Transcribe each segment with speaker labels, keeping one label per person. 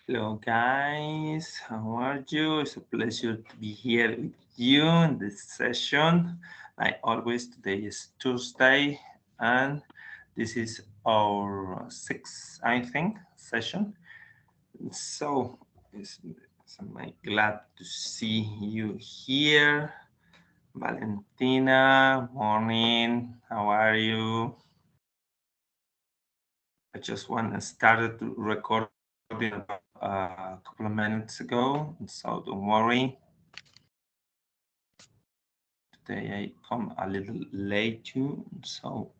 Speaker 1: Hello guys, how are you? It's a pleasure to be here with you in this session. Like always, today is Tuesday and this is our sixth, I think, session. So I'm glad to see you here. Valentina, morning, how are you? I just want to start recording about a couple of minutes ago, so don't worry. Today I come a little late too, so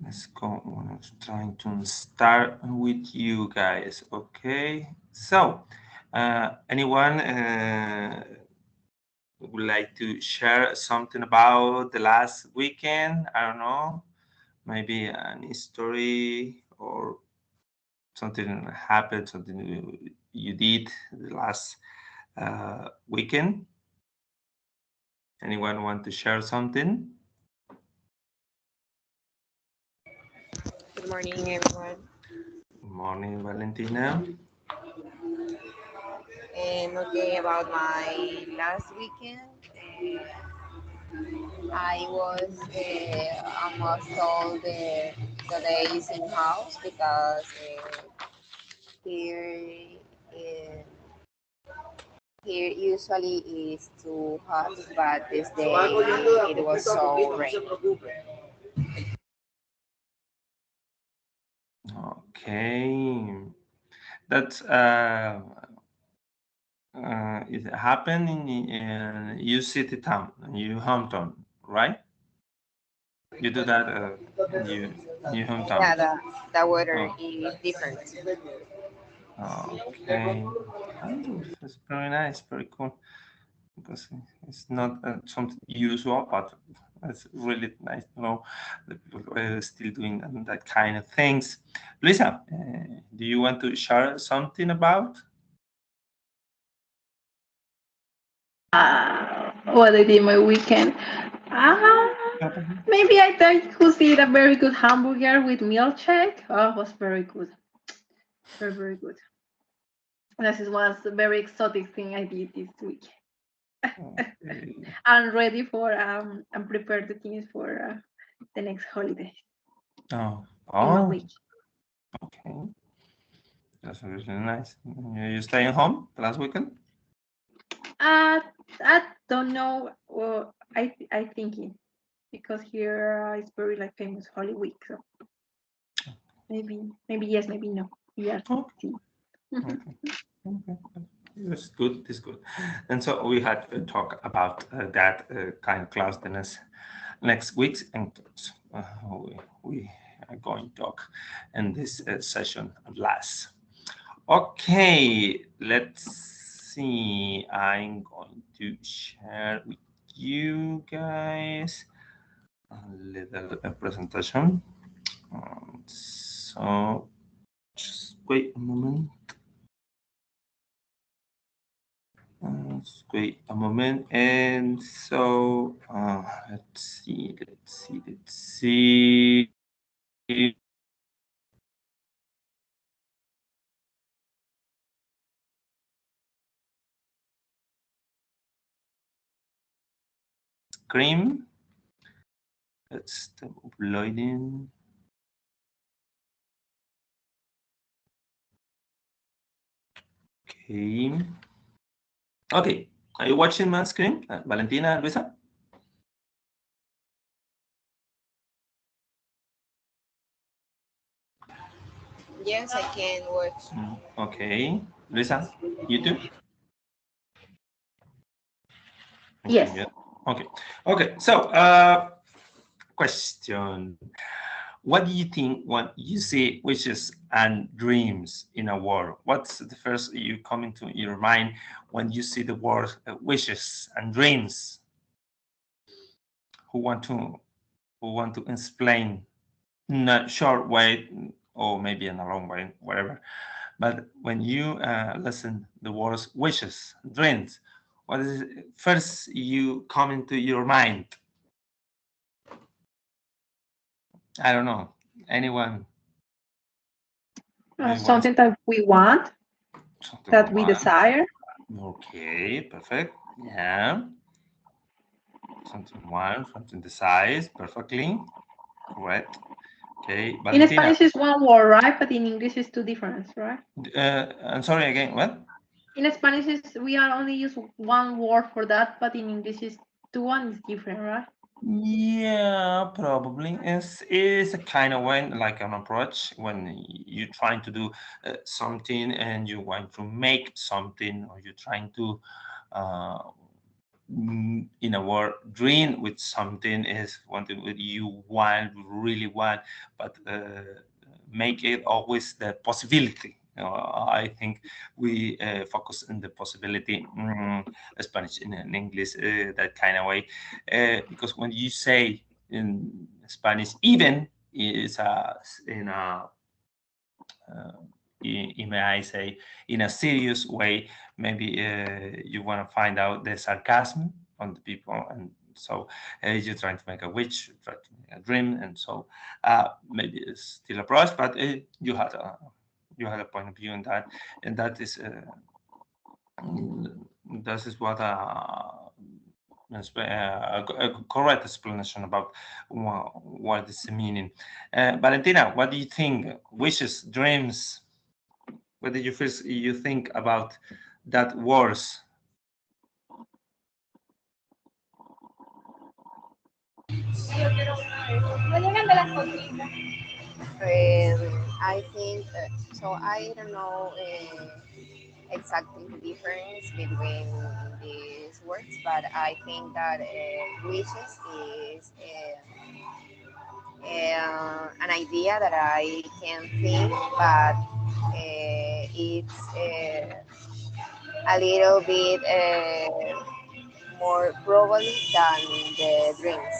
Speaker 1: let's go. I'm trying to start with you guys. Okay, so anyone would like to share something about the last weekend? I don't know, maybe an story or something happened, something you did the last weekend. Anyone want to share something?
Speaker 2: Good morning, everyone.
Speaker 1: Good morning, Valentina.
Speaker 2: Okay, about my last weekend, I was almost all the days in house because here uh, here usually is too hot, but this day it was so rainy.
Speaker 1: Okay, that's it happened in your city town, in your hometown, right? You do that in your hometown.
Speaker 2: Yeah, the weather
Speaker 1: Oh,
Speaker 2: is different.
Speaker 1: okay. It's very nice, very cool. Because it's not something usual, but it's really nice to know that people are still doing that kind of things. Lisa, do you want to share something about?
Speaker 3: What I did my weekend. Uh, Maybe I could eat a very good hamburger with milkshake. Oh, it was very good. Very, very good. This was a very exotic thing I did this week.
Speaker 1: Okay.
Speaker 3: I'm ready for I'm prepared to things for the next holiday
Speaker 1: Oh,
Speaker 3: in a
Speaker 1: oh,
Speaker 3: week.
Speaker 1: okay. That's really nice. You staying home last weekend?
Speaker 3: Uh, I don't know. Well, I thinking because here is very like famous Holy Week. So maybe yes, maybe no. Yeah.
Speaker 1: Oh,
Speaker 3: See.
Speaker 1: okay. Okay. That's good. That's good. And so we had to talk about that kind of closeness next week, and uh, we are going to talk in this session last. Okay, let's see. I'm going to share with you guys a little presentation. So just wait a moment. Just wait a moment. And so let's see, let's see. Scream. Let's stop uploading. Okay. Okay. Are you watching my screen, Valentina, Luisa?
Speaker 2: Yes, I can watch.
Speaker 1: Okay. Luisa, you too? Okay,
Speaker 3: Yes.
Speaker 1: yeah. Okay. Okay. So, question. What do you think when you see wishes and dreams in a word? What's the first you come into your mind when you see the word wishes and dreams? Who want to explain in a short way or maybe in a long way, whatever. But when you listen the words wishes, dreams, what is first you come into your mind? I don't know. Anyone?
Speaker 3: Something that we want, that we desire.
Speaker 1: Okay, perfect. Yeah. Something one, something desires, perfectly. Correct. Okay,
Speaker 3: In
Speaker 1: Valentina.
Speaker 3: Spanish is one word, right? But in English is two different, right?
Speaker 1: I'm sorry again, what?
Speaker 3: In Spanish is we are only use one word for that, but in English is two one is different, right?
Speaker 1: Yeah, probably. It's a kind of way, like an approach when you're trying to do something and you want to make something, or you're trying to, in a word, dream with something is one thing that you want, really want, but make it always the possibility. I think we focus on the possibility, Spanish in English, that kind of way, because when you say in Spanish, even is in a may I say, in a serious way, maybe you want to find out the sarcasm on the people, and so you're trying to make a wish, trying to make a dream, and so maybe it's still a process, but you had a point of view on that, and that is what a correct explanation about what is the meaning. Valentina, what do you think? Wishes, dreams. What did you think about that words?
Speaker 2: I think so. I don't know exactly the difference between these words, but I think that wishes is an idea that I can think, but it's a little bit more probably than the dreams.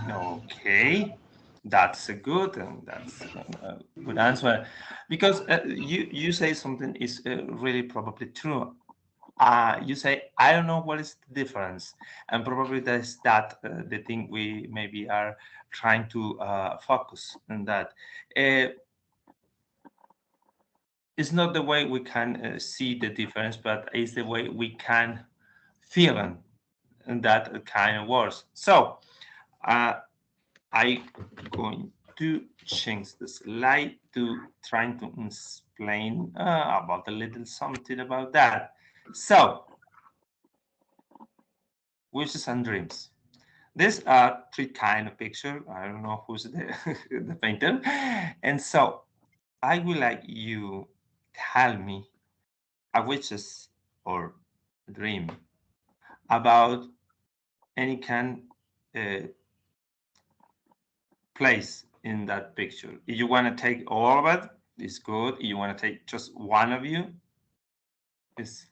Speaker 1: Okay, that's a good and that's a good answer, because you say something is really probably true. You say I don't know what is the difference, and probably that's the thing we maybe are trying to focus on that. It's not the way we can see the difference, but it's the way we can feel in that kind of words. So I'm going to change the slide to trying to explain about a little something about that. So, wishes and dreams. These are three kind of picture. I don't know who's the, the painter. And so I would like you tell me a wishes or dream about any kind uh, place in that picture. If you want to take all of it, it's good. If you want to take just one of you, is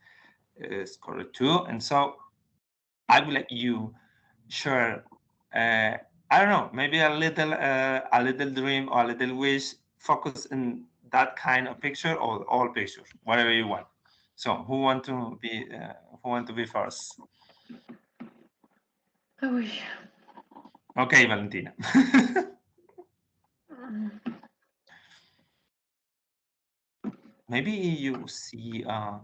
Speaker 1: correct too. And so I will let you share. I don't know, maybe a little dream or a little wish. Focus in that kind of picture or all pictures, whatever you want. So who want to be first?
Speaker 3: Oh,
Speaker 1: Okay, Valentina. Maybe you see a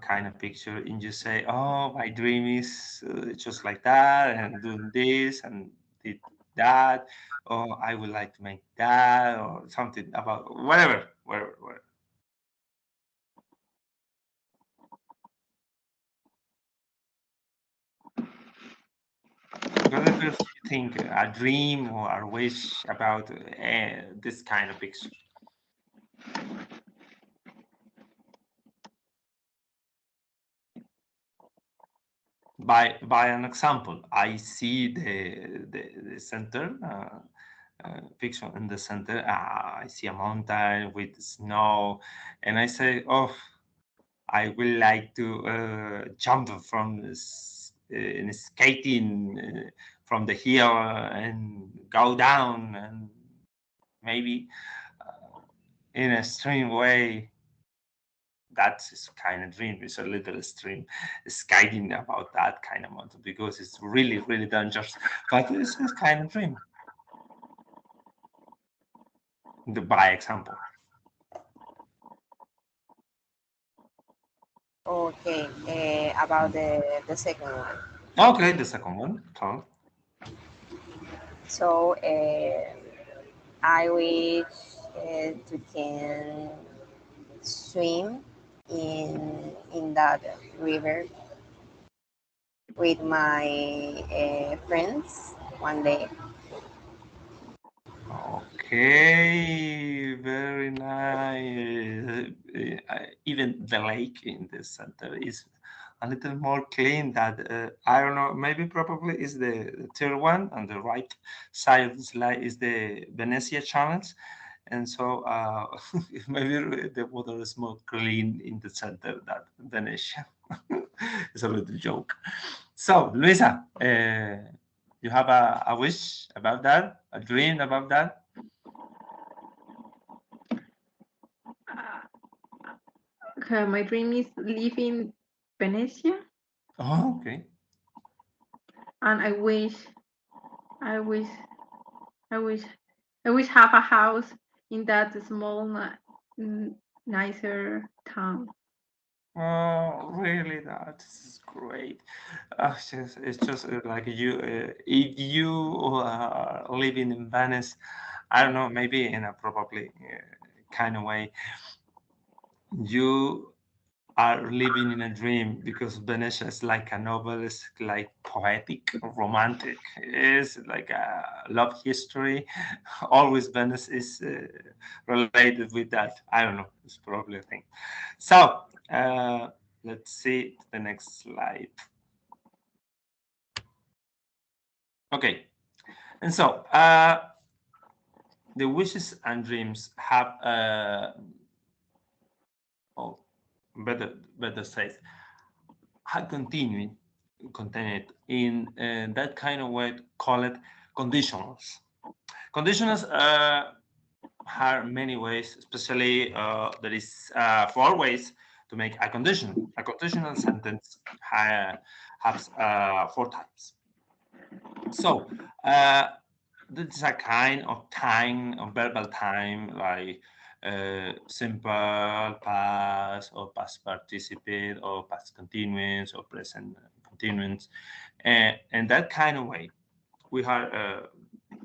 Speaker 1: kind of picture and you say, "Oh, my dream is just like that, and doing this and did that, or I would like to make that, or something about whatever, whatever." What the first you think a dream or a wish about this kind of picture? By an example, I see the center picture in the center. I see a mountain with snow, and I say, "Oh, I would like to jump from this, in skating from the hill and go down, and maybe in a extreme way." That's kind of dream. It's a little extreme skating about that kind of mountain because it's really, really dangerous. But it's a kind of dream. by example.
Speaker 2: Okay, about the second one.
Speaker 1: Okay, the second one.
Speaker 2: So I wish to can swim in that river with my friends one day.
Speaker 1: Okay, very nice. Even the lake in the center is a little more clean. That I don't know. Maybe probably is the third one on the right side of the slide is the Venecia channels, and so maybe the water is more clean in the center than Venetia. It's a little joke. So, Luisa, you have a wish about that, a dream about that?
Speaker 3: Okay, my dream is live in Venecia,
Speaker 1: Oh, okay.
Speaker 3: and I wish, I wish, I wish, I wish have a house in that small, nicer town.
Speaker 1: Oh, really? That is great. It's just like you, if you are living in Venice, I don't know, maybe in a probably kind of way, you are living in a dream because Venice is like a novel, it's like poetic, romantic. It's like a love history. Always Venice is related with that. I don't know. It's probably a thing. So let's see the next slide. Okay, and so the wishes and dreams have oh, better said, have contained in that kind of way called conditionals. Conditionals have many ways, especially there is 4 ways to make a condition. A conditional sentence has 4 types. So this is a kind of time, of verbal time, like simple past or past participle or past continuous or present continuous. And that kind of way, we have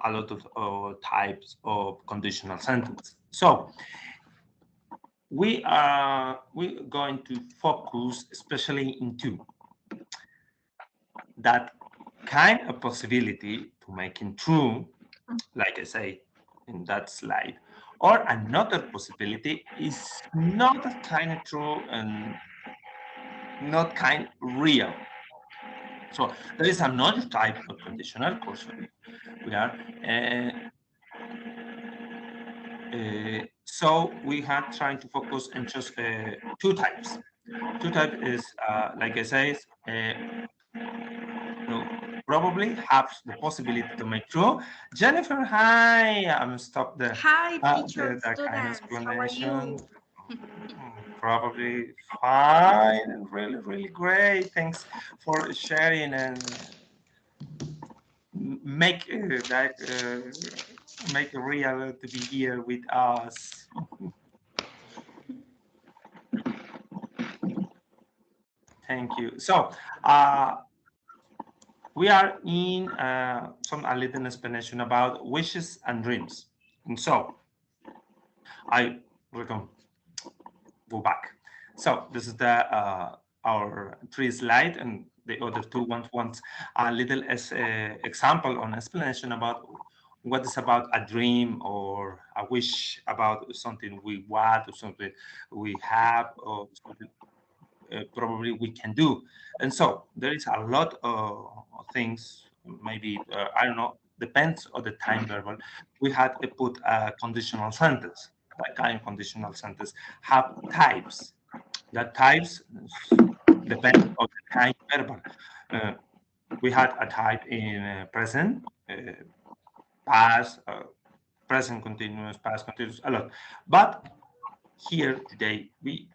Speaker 1: a lot of types of conditional sentence. So we're going to focus especially in 2. That kind of possibility to making true, like I say in that slide, or another possibility is not kind of true and not kind real. So there is another type of conditional question. We are so we are trying to focus on just 2 types. 2 types is like I say, no, probably have the possibility to make true. Jennifer, hi. I'm stop
Speaker 4: Hi, teacher,
Speaker 1: that kind of
Speaker 4: students. How are
Speaker 1: explanation.
Speaker 4: you?
Speaker 1: Probably fine and really, really great. Thanks for sharing and make that make it real to be here with us. Thank you. So we are in some a little explanation about wishes and dreams. And so I will go back. So this is the our 3 slide, and the other 2 ones want a little as example on explanation about what is about a dream or a wish about something we want or something we have or something probably we can do. And so there is a lot of things, maybe, I don't know, depends on the time verbal. We had to put a conditional sentence. That kind of conditional sentence have types. That types depend on the time verbal. Uh, we had a type in present, past, present continuous, past continuous, a lot. But here today, we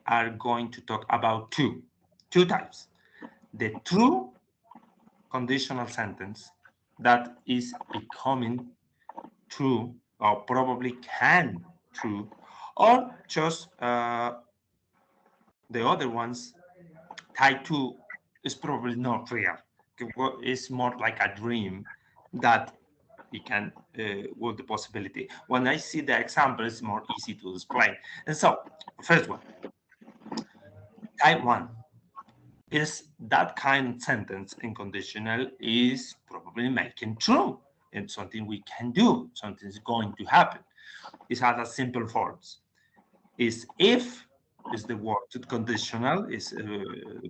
Speaker 1: are going to talk about two types. The true conditional sentence that is becoming true or probably can true, or just the other ones, type 2 is probably not real. It's more like a dream that we can with the possibility. When I see the example, it's more easy to explain. And so, first one, type 1 is that kind of sentence in conditional is probably making true. It's something we can do, something is going to happen. It has a simple forms. Is if is the word conditional, is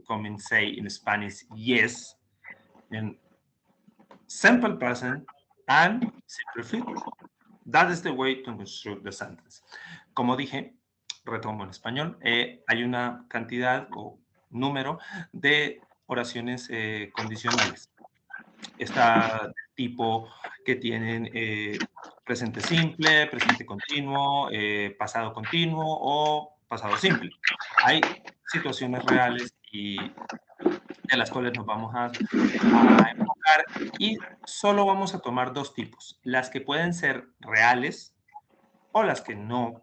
Speaker 1: coming say in Spanish yes, in simple present and simple future. That is the way to construct the sentence. Como dije, retomo en español, hay una cantidad o número de oraciones condicionales. Está tipo que tienen presente simple, presente continuo, pasado continuo o pasado simple. Hay situaciones reales y de las cuales nos vamos a enfocar y solo vamos a tomar dos tipos, las que pueden ser reales o las que no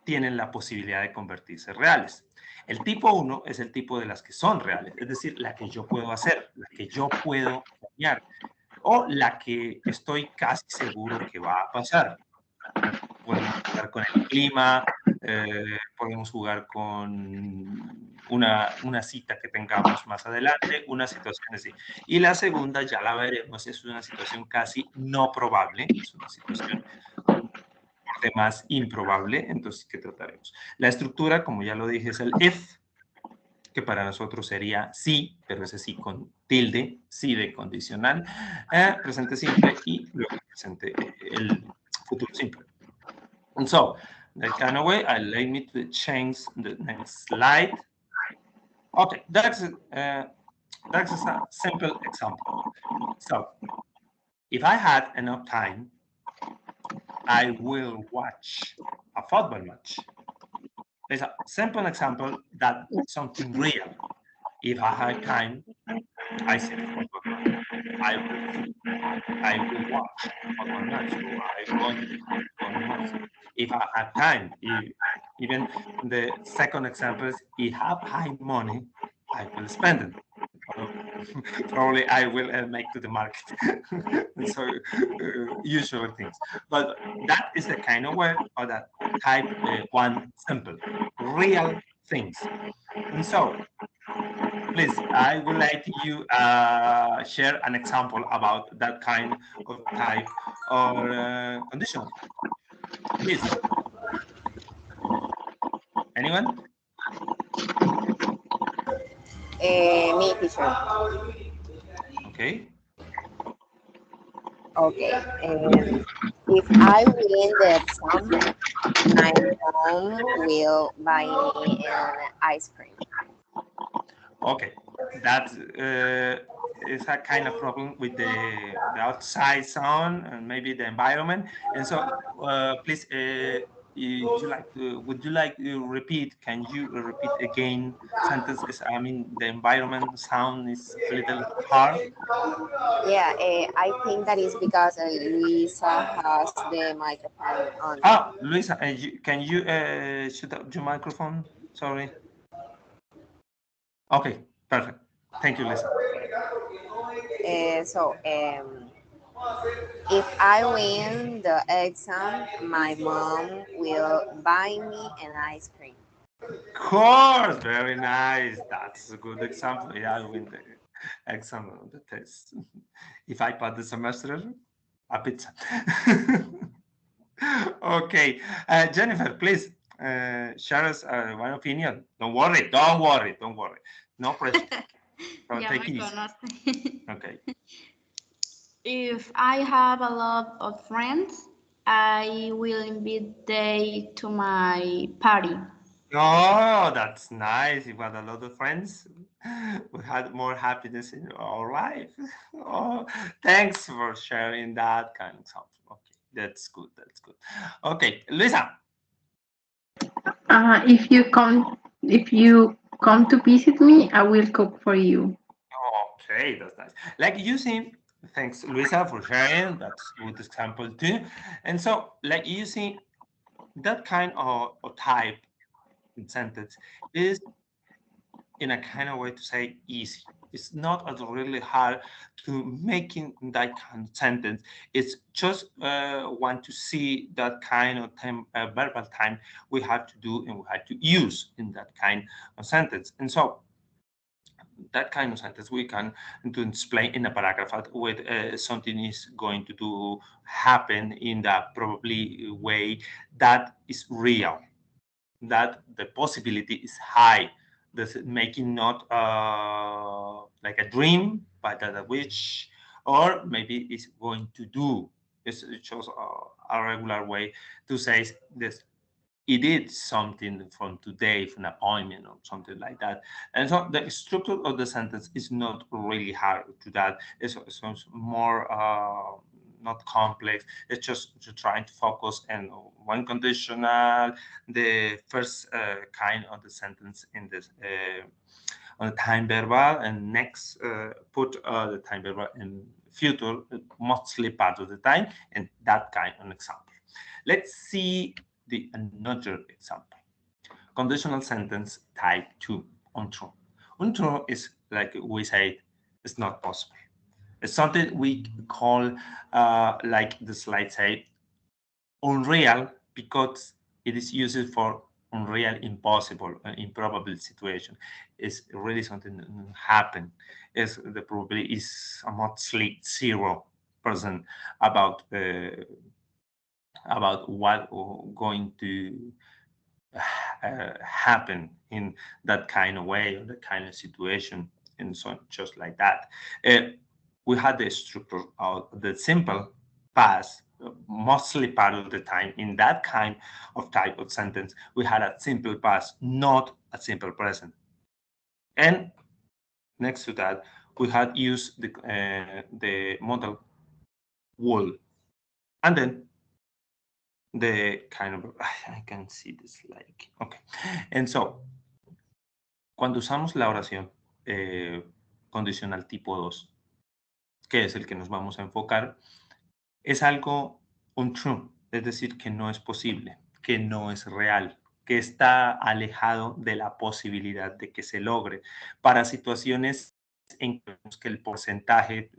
Speaker 1: tienen la posibilidad de convertirse reales. El tipo 1 es el tipo de las que son reales, es decir, la que yo puedo hacer, la que yo puedo planear o la que estoy casi seguro que va a pasar. Podemos jugar con el clima, podemos jugar con una cita que tengamos más adelante, una situación así. Y la segunda ya la veremos, es una situación casi no probable, es una situación más improbable, entonces, ¿qué trataremos? La estructura, como ya lo dije, es el if, que para nosotros sería sí, pero ese sí con tilde, sí de condicional, presente simple y luego presente el futuro simple. And so, that kind of way, allow me to change the next slide. Okay, that's a simple example. So, if I had enough time, I will watch a football match. It's a simple example that something real. If I had time, I see the football match. I will watch a football match. Or I want to watch. If I have time, even the second example is if I have high money, I will spend it. Probably I will make to the market. So usual things. But that is the kind of way or that type 1 simple, real things. And so, please, I would like you share an example about that kind of type or conditional. Please. Anyone?
Speaker 2: Me, teacher.
Speaker 1: Okay.
Speaker 2: Okay. If I win the exam, my mom will buy me an ice cream.
Speaker 1: Okay, that is a kind of problem with the outside sound and maybe the environment. And so, please, would you like to repeat? Can you repeat again sentences? I mean, the environment sound is a little hard.
Speaker 2: Yeah, I think that is because Luisa has the microphone on.
Speaker 1: Ah, Luisa, can you shut up your microphone? Sorry. Okay, perfect. Thank you, Lisa.
Speaker 2: So, if I win the exam, my mom will buy me an ice cream.
Speaker 1: Of course, very nice. That's a good example. Yeah, I win the exam, the test. If I pass the semester, a pizza. Okay, Jennifer, please share us one opinion. Don't worry. No pressure. So
Speaker 4: Ya
Speaker 1: take
Speaker 4: me
Speaker 1: it easy.
Speaker 4: conoce.
Speaker 1: Okay.
Speaker 4: If I have a lot of friends, I will invite them to my party.
Speaker 1: Oh, that's nice. You got a lot of friends. We had more happiness in our life. Oh, thanks for sharing that kind of stuff. Okay, that's good. That's good. Okay, Luisa.
Speaker 3: If you come to visit me, I will cook for you.
Speaker 1: Okay, that's nice. Like you see, Thanks, Luisa, for sharing. That's a good example too. And so, like you see, that kind of type in sentence is in a kind of way to say easy. It's not really hard to making that kind of sentence. It's just want to see that kind of time, verbal time we have to do and we have to use in that kind of sentence. And so that kind of sentence we can to explain in a paragraph with something is going to do happen in the probably way that is real, that the possibility is high, this making not like a dream but a wish, or maybe it's going to do. It's just a regular way to say this, he did something from today, from an appointment or something like that. And so the structure of the sentence is not really hard to that. It's more not complex. It's just trying to focus on one conditional, the first kind of the sentence in this on the time verbal, and next put the time verbal in future, mostly part of the time, and that kind of example. Let's see the another example. Conditional sentence type 2, untrue. Untrue is like we say, it's not possible. It's something we call, like the slide say, unreal, because it is used for unreal, impossible, improbable situation. It's really something that happen. Is the probability is mostly 0% about what going to happen in that kind of way or that kind of situation, and so on, just like that. We had the structure of the simple past mostly part of the time. In that kind of type of sentence, we had a simple past, not a simple present. And next to that, we had used the model will, and then the kind of, I can see this like, okay. And so, cuando usamos la oración condicional tipo 2, que es el que nos vamos a enfocar, es algo untrue, es decir, que no es posible, que no es real, que está alejado de la posibilidad de que se logre. Para situaciones en que el porcentaje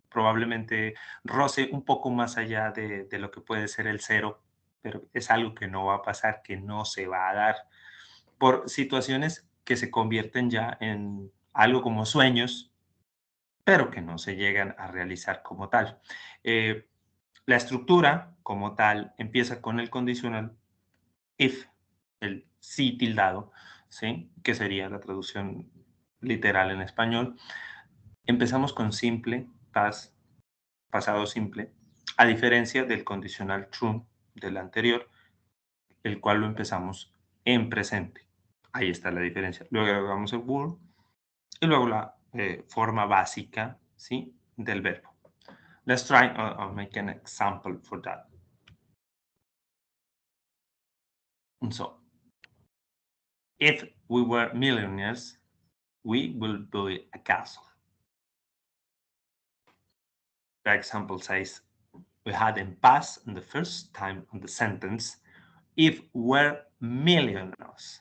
Speaker 1: probablemente roce un poco más allá de lo que puede ser el cero, pero es algo que no va a pasar, que no se va a dar, por situaciones que se convierten ya en algo como sueños, pero que no se llegan a realizar como tal. La estructura como tal empieza con el condicional if, el sí tildado, ¿sí? Que sería la traducción literal en español. Empezamos con simple, past, pasado simple, a diferencia del condicional true del anterior, el cual lo empezamos en presente. Ahí está la diferencia. Luego agregamos el word y luego la forma básica, ¿sí? Del verbo. Let's try make an example for that. And so, if we were millionaires, we will build a castle. The example says, we had in past in the first time on the sentence, if we're millionaires.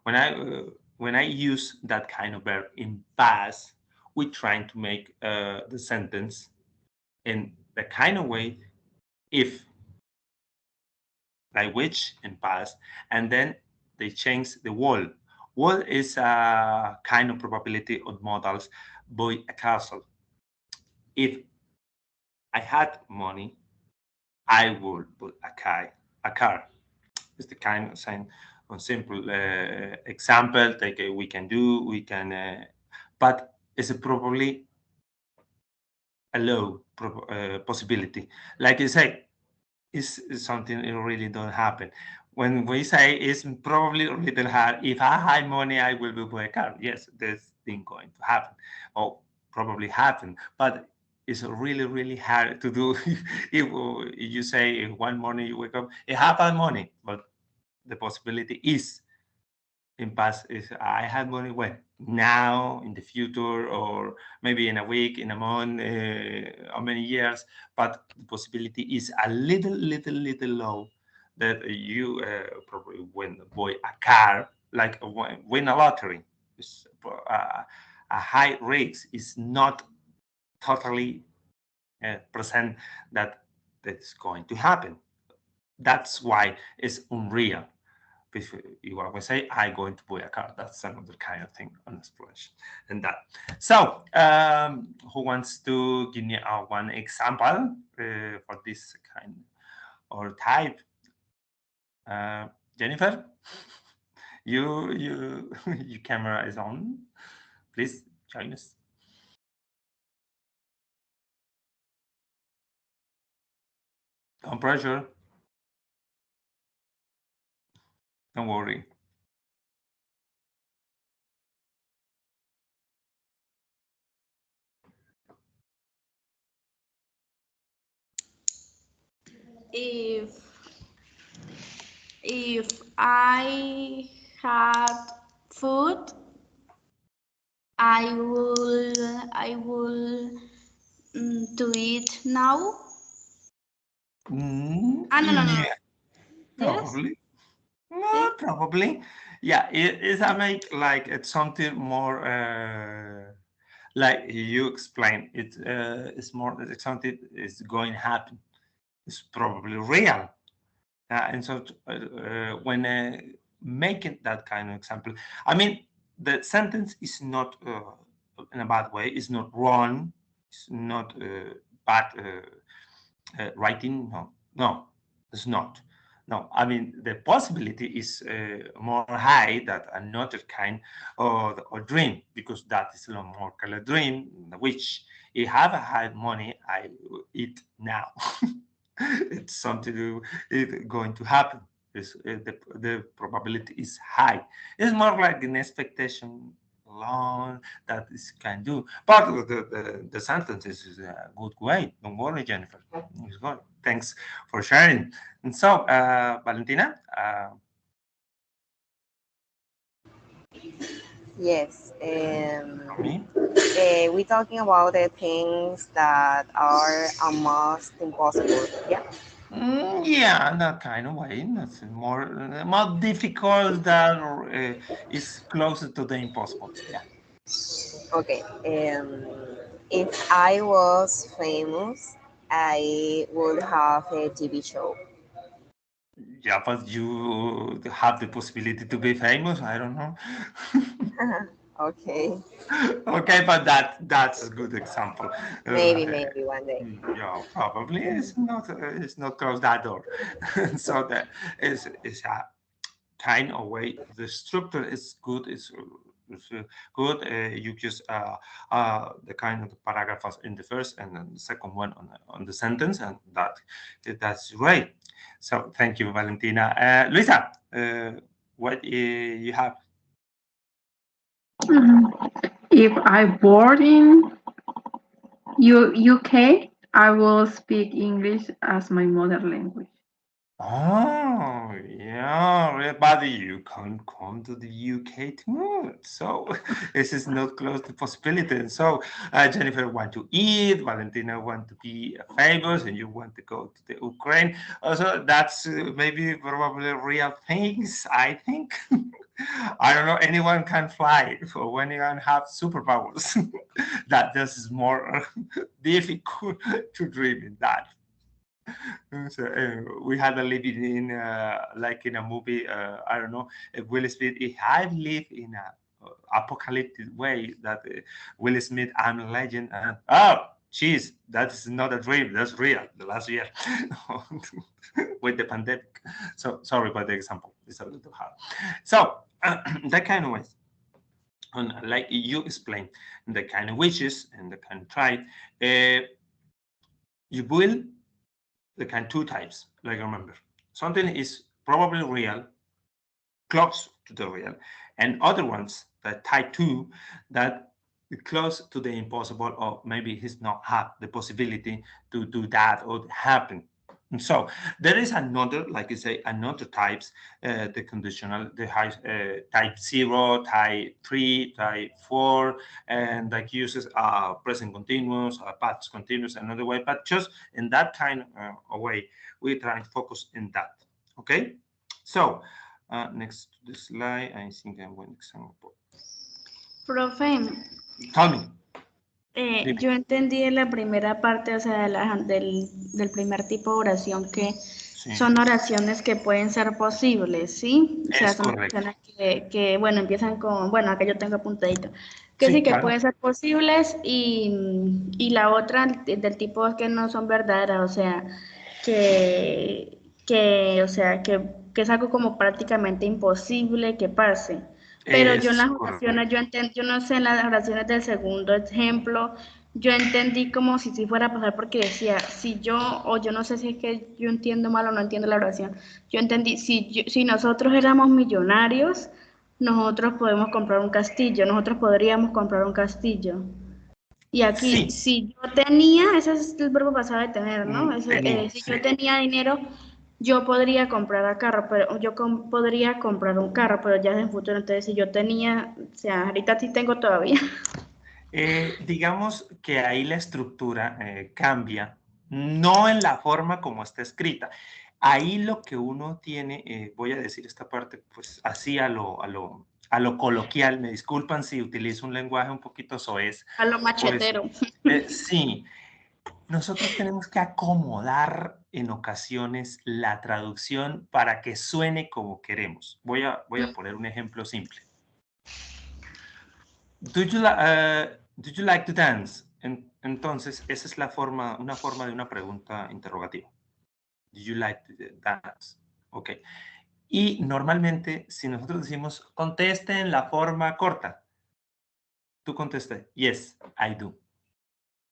Speaker 1: When I use that kind of verb in past, we're trying to make the sentence in the kind of way if, like which in past, and then they change the wall. Wall is a kind of probability of modals by a castle. If I had money, I would buy a car. It's the kind of saying on simple example that we can do, but it's probably a low possibility. Like I say, is something that really don't happen. When we say it's probably a little hard, if I had money, I will buy a car. Yes, this thing going to happen, or probably happen, but it's really, really hard to do. If you say one morning you wake up, I have money, but the possibility is in past is I had money when now, in the future, or maybe in a week, in a month, how many years, but the possibility is a little low that you probably buy a car, like win a lottery. It's, a high risk is not totally present that that's going to happen. That's why it's unreal. If you always say, I'm going to buy a car, that's another kind of thing on exploration and that. So, who wants to give me one example for this kind or type? Jennifer, your camera is on. Please join us. Don't pressure. Don't worry.
Speaker 4: If I had food, I will to eat now. No.
Speaker 1: Yeah,
Speaker 4: Yes.
Speaker 1: probably. No, probably. Yeah, it's I make like it's something more like you explained. It's more it's something is going to happen. It's probably real. And so when making that kind of example, I mean the sentence is not in a bad way. It's not wrong. It's not bad writing. No, no, it's not. No, I mean the possibility is more high that another kind of dream, because that is a more color dream, which if I have a high money, I will eat now. It's something it's going to happen. The probability is high. It's more like an expectation long that is can do. But the sentence is a good way. Don't worry, Jennifer. It's good. Thanks for sharing. And so, Valentina,
Speaker 2: Yes.
Speaker 1: me?
Speaker 2: We're talking about the things that are almost impossible. Yeah.
Speaker 1: Yeah, in that kind of way. That's more difficult that is closer to the impossible. Yeah.
Speaker 2: Okay. If I was famous, I would have a TV show.
Speaker 1: Yeah, but you have the possibility to be famous. I don't know.
Speaker 2: Okay.
Speaker 1: Okay, but that's a good example.
Speaker 2: Maybe one day.
Speaker 1: Yeah, probably it's not close that door. So that is a kind of way. The structure is good. It's good. You just the kind of the paragraphs in the first and then the second one on the sentence, and that's great. So thank you, Valentina. Luisa, what you have?
Speaker 3: If I born in UK, I will speak English as my mother language.
Speaker 1: Oh, yeah, everybody, you can come to the UK too. So this is not close to possibility. And so Jennifer want to eat, Valentina want to be famous, and you want to go to the Ukraine. Also, that's maybe probably real things, I think. I don't know, anyone can fly or anyone have superpowers. That this is more difficult to dream in that. So, we had a living in like in a movie. I don't know if Will Smith. If I live in a apocalyptic way, that Will Smith, I'm a legend. And oh, jeez, that is not a dream. That's real. The last year with the pandemic. So sorry about the example. It's a little hard. So that kind of ways. And like you explained, the kind of wishes and the kind of try, you will the kind two types, like remember. Something is probably real, close to the real, and other ones that type two that close to the impossible, or maybe he's not have the possibility to do that or happen. So there is another, like you say, another types, the conditional, the high, type 0, type 3, type 4, and like uses present continuous, past continuous, another way, but just in that kind of way, we try to focus in that, okay? So next to the slide, I think I want example.
Speaker 4: Profe,
Speaker 1: Tell me. Dime.
Speaker 4: yo entendí en la primera parte, o sea, del primer tipo de oración que
Speaker 1: Sí,
Speaker 4: son oraciones que pueden ser posibles, ¿sí? O sea,
Speaker 1: es
Speaker 4: son
Speaker 1: correcto.
Speaker 4: oraciones que, bueno, empiezan con, bueno, acá yo tengo apuntadito, que
Speaker 1: Sí,
Speaker 4: sí que
Speaker 1: claro.
Speaker 4: pueden ser posibles y la otra del tipo es que no son verdaderas, o sea, o sea, que es algo como prácticamente imposible que pase. Pero yo en
Speaker 1: Es
Speaker 4: las oraciones,
Speaker 1: correcto.
Speaker 4: yo no sé, en las oraciones del segundo ejemplo, yo entendí como si fuera a pasar porque decía, si yo, o yo no sé si es que yo entiendo mal o no entiendo la oración, yo entendí, si nosotros éramos millonarios, nosotros podemos comprar un castillo, nosotros podríamos comprar un castillo. Y aquí,
Speaker 1: Sí,
Speaker 4: si yo tenía, ese es el verbo pasado de tener, ¿no?
Speaker 1: tenía,
Speaker 4: Si
Speaker 1: sí.
Speaker 4: yo tenía dinero, yo podría comprar un carro, pero podría comprar un carro, pero ya en el futuro, entonces si yo tenía, o sea, ahorita sí tengo todavía.
Speaker 1: Digamos que ahí la estructura cambia, no en la forma como está escrita. Ahí lo que uno tiene, voy a decir esta parte, pues así a lo coloquial, me disculpan si utilizo un lenguaje un poquito soez,
Speaker 4: A lo
Speaker 1: pues
Speaker 4: machetero.
Speaker 1: sí, nosotros tenemos que acomodar en ocasiones la traducción para que suene como queremos. Voy a poner un ejemplo simple. Do you like to dance? Entonces, esa es una forma de una pregunta interrogativa. Do you like to dance? Ok. Y normalmente, si nosotros decimos conteste en la forma corta, tú contestas, yes, I do.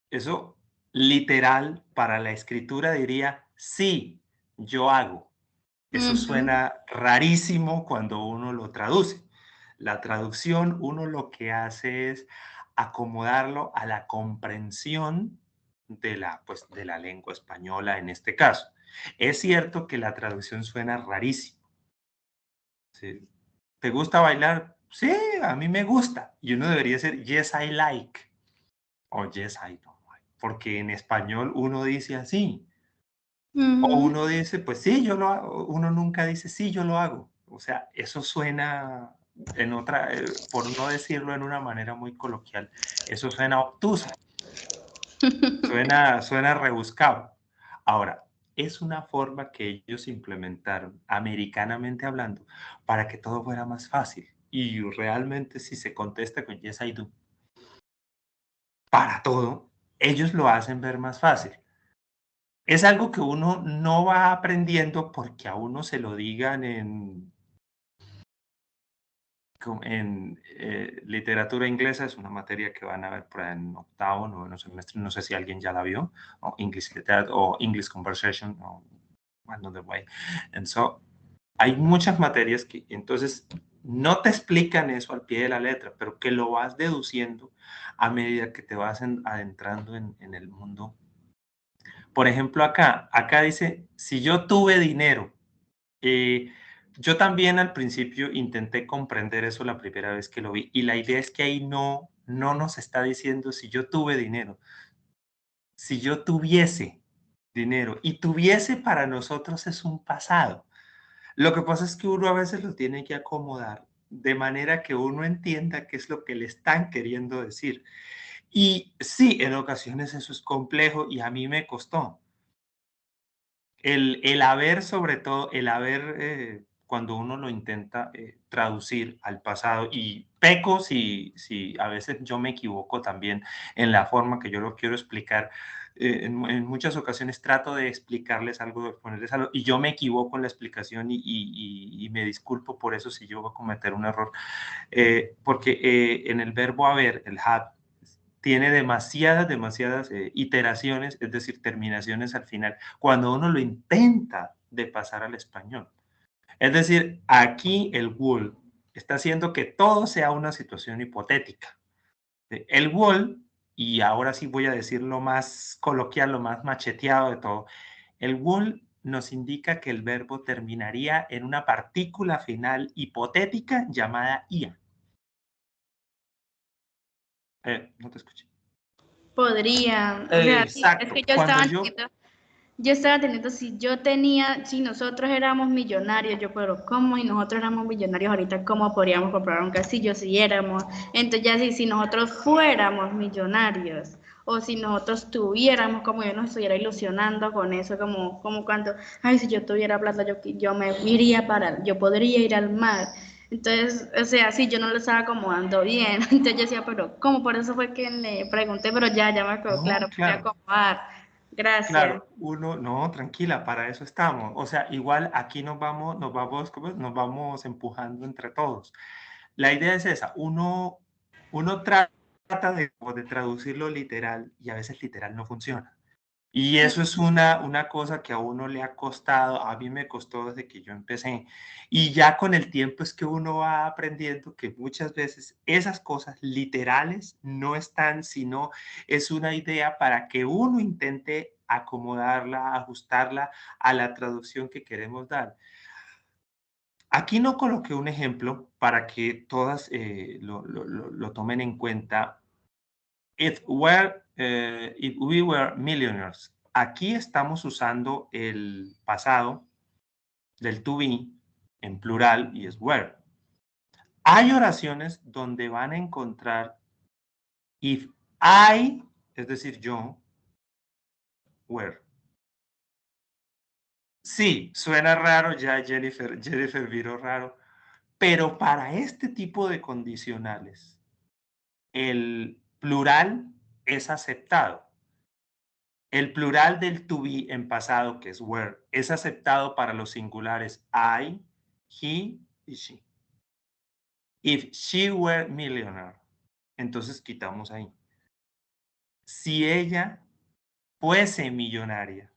Speaker 1: Eso literal para la escritura diría, sí, yo hago. Eso
Speaker 4: Ujú.
Speaker 1: suena rarísimo cuando uno lo traduce. La traducción, uno lo que hace es acomodarlo a la comprensión pues, de la lengua española en este caso. Es cierto que la traducción suena rarísimo. ¿Sí? ¿Te gusta bailar? Sí, a mí me gusta. Y uno debería decir, yes, I like. O yes, I don't like. Porque en español uno dice así. O
Speaker 4: Ujú.
Speaker 1: uno dice, pues sí, yo lo hago. Uno nunca dice, sí, yo lo hago. O sea, eso suena en otra, por no decirlo en una manera muy coloquial, eso suena obtuso, suena rebuscado. Ahora, es una forma que ellos implementaron, americanamente hablando, para que todo fuera más fácil. Y realmente si se contesta con yes, I do, para todo, ellos lo hacen ver más fácil. Es algo que uno no va aprendiendo porque a uno se lo digan en literatura inglesa, es una materia que van a ver por ahí en octavo, noveno semestre, no sé si alguien ya la vio, o English Literature, o English Conversation, o another way. And so, hay muchas materias que entonces no te explican eso al pie de la letra, pero que lo vas deduciendo a medida que te vas adentrando en el mundo. Por ejemplo, acá dice, si yo tuve dinero, eh, yo también al principio intenté comprender eso la primera vez que lo vi y la idea es que ahí no nos está diciendo si yo tuve dinero, si yo tuviese dinero y tuviese para nosotros es un pasado. Lo que pasa es que uno a veces lo tiene que acomodar de manera que uno entienda qué es lo que le están queriendo decir. Y sí, en ocasiones eso es complejo y a mí me costó. El haber, sobre todo, el haber, cuando uno lo intenta traducir al pasado, y peco si a veces yo me equivoco también en la forma que yo lo quiero explicar, en muchas ocasiones trato de explicarles algo, de ponerles algo, y yo me equivoco en la explicación y me disculpo por eso si yo voy a cometer un error, porque en el verbo haber, el had, tiene demasiadas iteraciones, es decir, terminaciones al final, cuando uno lo intenta de pasar al español. Es decir, aquí el would está haciendo que todo sea una situación hipotética. El would, y ahora sí voy a decir lo más coloquial, lo más macheteado de todo, el would nos indica que el verbo terminaría en una partícula final hipotética llamada ia. No te escuché.
Speaker 4: Podría, o sea, sí, es
Speaker 1: Exacto.
Speaker 4: que yo estaba entendiendo si nosotros éramos millonarios, pero ¿cómo? Y nosotros éramos millonarios ahorita, ¿cómo podríamos comprar un castillo si éramos? Entonces ya si nosotros fuéramos millonarios, o si nosotros tuviéramos, como yo nos estuviera ilusionando con eso, como cuando, ay, si yo tuviera plata, yo me iría yo podría ir al mar. Entonces, o sea, sí, yo no lo estaba acomodando bien. Entonces yo decía, pero ¿cómo? Por eso fue que le pregunté, pero ya me quedó claro,
Speaker 1: No,
Speaker 4: voy a
Speaker 1: claro.
Speaker 4: acomodar. Gracias.
Speaker 1: Claro, no, tranquila, para eso estamos. O sea, igual aquí nos vamos empujando entre todos. La idea es esa, uno trata de traducirlo literal y a veces literal no funciona. Y eso es una cosa que a uno le ha costado, a mí me costó desde que yo empecé. Y ya con el tiempo es que uno va aprendiendo que muchas veces esas cosas literales no están, sino es una idea para que uno intente acomodarla, ajustarla a la traducción que queremos dar. Aquí no coloqué un ejemplo para que todas lo tomen en cuenta. If we were millionaires. Aquí estamos usando el pasado del to be en plural y es were. Hay oraciones donde van a encontrar if I, es decir, yo, were. Sí, suena raro, ya Jennifer viró raro, pero para este tipo de condicionales, el plural es aceptado. El plural del to be en pasado, que es were, es aceptado para los singulares I, he y she. If she were millionaire, entonces quitamos ahí. Si ella fuese millonaria,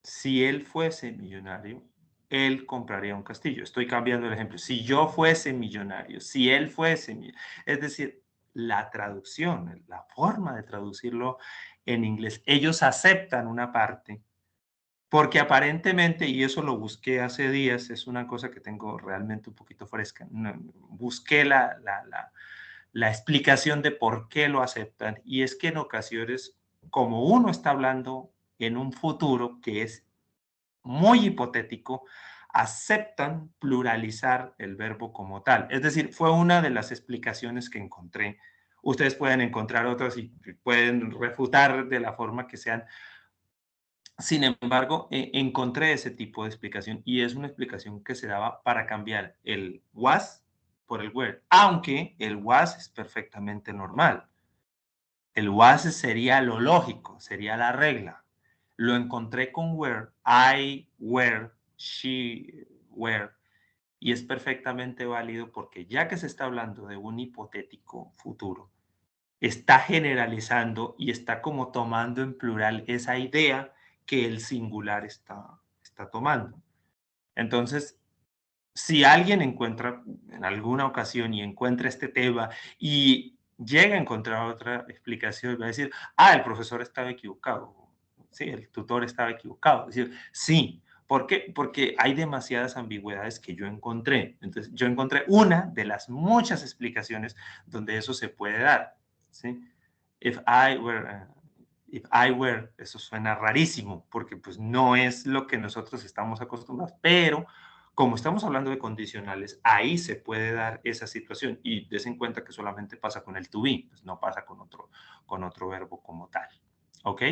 Speaker 1: si él fuese millonario, él compraría un castillo. Estoy cambiando el ejemplo. Si yo fuese millonario, si él fuese, es decir, la traducción, la forma de traducirlo en inglés, ellos aceptan una parte. Porque aparentemente, y eso lo busqué hace días, es una cosa que tengo realmente un poquito fresca, busqué la explicación de por qué lo aceptan, y es que en ocasiones, como uno está hablando en un futuro que es muy hipotético, aceptan pluralizar el verbo como tal. Es decir, fue una de las explicaciones que encontré. Ustedes pueden encontrar otras y pueden refutar de la forma que sean. Sin embargo, encontré ese tipo de explicación y es una explicación que se daba para cambiar el was por el were, aunque el was es perfectamente normal. El was sería lo lógico, sería la regla. Lo encontré con were, I were, she were, y es perfectamente válido porque ya que se está hablando de un hipotético futuro, está generalizando y está como tomando en plural esa idea que el singular está tomando. Entonces, si alguien encuentra en alguna ocasión y encuentra este tema y llega a encontrar otra explicación, va a decir, el profesor estaba equivocado, sí, el tutor estaba equivocado. Es decir, sí, ¿por qué? Porque hay demasiadas ambigüedades que yo encontré. Entonces, yo encontré una de las muchas explicaciones donde eso se puede dar, ¿sí? If I were, eso suena rarísimo, porque pues no es lo que nosotros estamos acostumbrados, pero como estamos hablando de condicionales, ahí se puede dar esa situación y des en cuenta que solamente pasa con el to be, pues no pasa con otro verbo como tal. ¿Ok?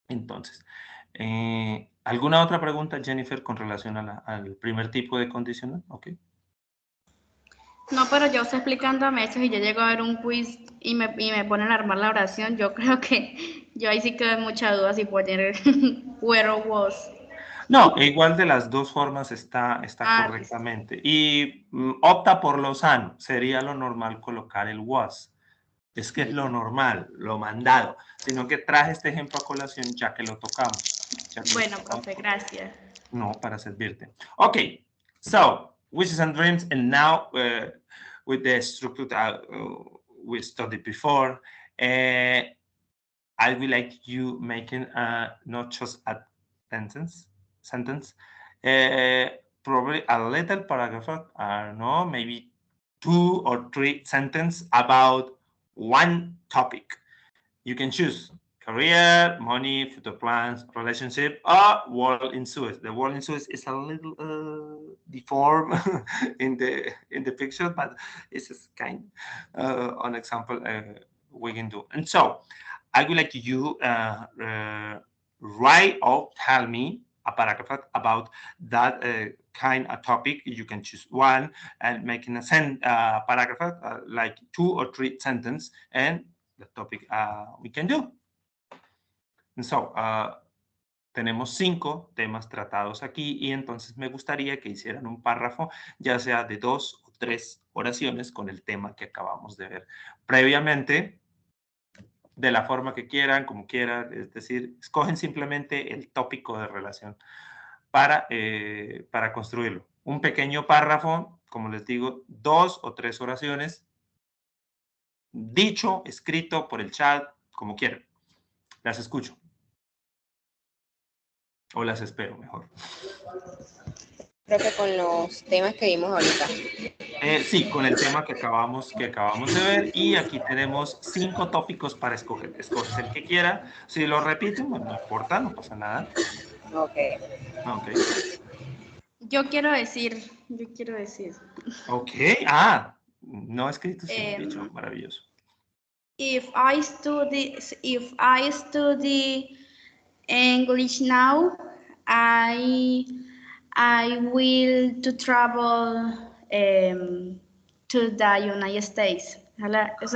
Speaker 1: Entonces, ¿alguna otra pregunta, Jennifer, con relación al primer tipo de condicional? ¿Ok?
Speaker 4: No, pero yo estoy explicándome eso y yo llego a ver un quiz y me ponen a armar la oración. Yo creo que yo ahí sí quedo en mucha duda si poner where or was.
Speaker 1: No, igual de las dos formas está
Speaker 4: Listo.
Speaker 1: correctamente. Y opta por lo sano. Sería lo normal colocar el was. Es que es lo normal, lo mandado. Sino que traje este ejemplo a colación ya que lo tocamos.
Speaker 4: Bueno, profe, gracias.
Speaker 1: No, para servirte. Okay, so wishes and dreams, and now with the structure that we studied before, I would like you making not just a sentence, probably a little paragraph, I don't know, maybe 2 or 3 sentences about one topic. You can choose career, money, future plans, relationship, or world in Suez. The world in Suez is a little deformed in the picture, but it's just kind an example we can do. And so I would like you write or tell me a paragraph about that kind of topic. You can choose one and making a paragraph like 2 or 3 sentences, and the topic we can do. And so, tenemos 5 temas tratados aquí y entonces me gustaría que hicieran un párrafo, ya sea de 2 o 3 oraciones con el tema que acabamos de ver previamente, de la forma que quieran, como quieran, es decir, escogen simplemente el tópico de relación para construirlo. Un pequeño párrafo, como les digo, 2 o 3 oraciones, dicho, escrito por el chat, como quieran. Las escucho. O las espero, mejor.
Speaker 2: Creo que con los temas que vimos ahorita.
Speaker 1: Sí, con el tema que acabamos de ver. Y aquí tenemos 5 tópicos para escoger. Escoges el que quiera. Si lo repiten, bueno, no importa, no pasa nada.
Speaker 2: Ok.
Speaker 1: Ok.
Speaker 4: Yo quiero decir.
Speaker 1: Ok. No escrito, sino dicho. Maravilloso.
Speaker 4: If I study English now, I will to travel to the United States. Esa es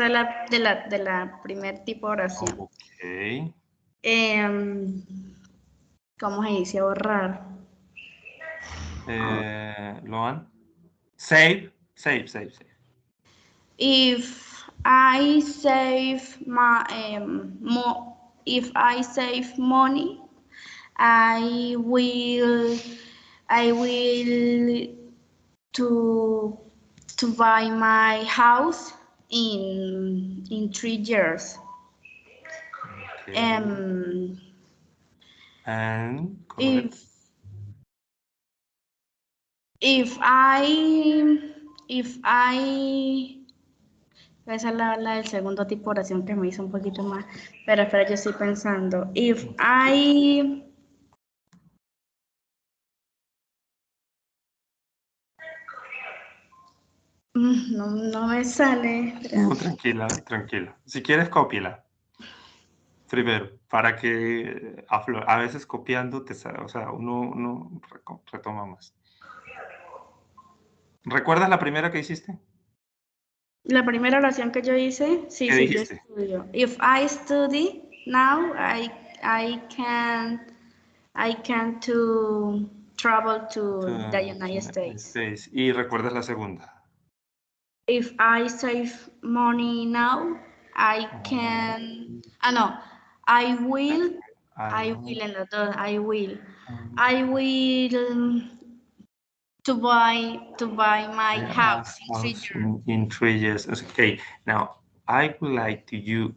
Speaker 4: de la primer tipo de oración.
Speaker 1: Ok.
Speaker 4: ¿Cómo se dice ahorrar?
Speaker 1: Loan. Save.
Speaker 4: If I save money, I will to buy my house in 3 years.
Speaker 1: Okay. And
Speaker 4: if I esa es la del segundo tipo de oración que me hizo un poquito más, pero espera, yo estoy pensando. If I no me sale.
Speaker 1: No, tranquila. Si quieres, cópiala. Primero, para que a veces copiando te sale, o sea, uno retoma más. ¿Recuerdas la primera que hiciste?
Speaker 4: La primera oración que yo hice, sí,
Speaker 1: ¿Qué
Speaker 4: yo
Speaker 1: dijiste?
Speaker 4: estudio. If I study now, I can to travel to the United States.
Speaker 1: ¿Y recuerdas la segunda?
Speaker 4: If I save money now, I can. No, I will en las dos. I will to buy my house
Speaker 1: in 3 years. Okay, now I would like to you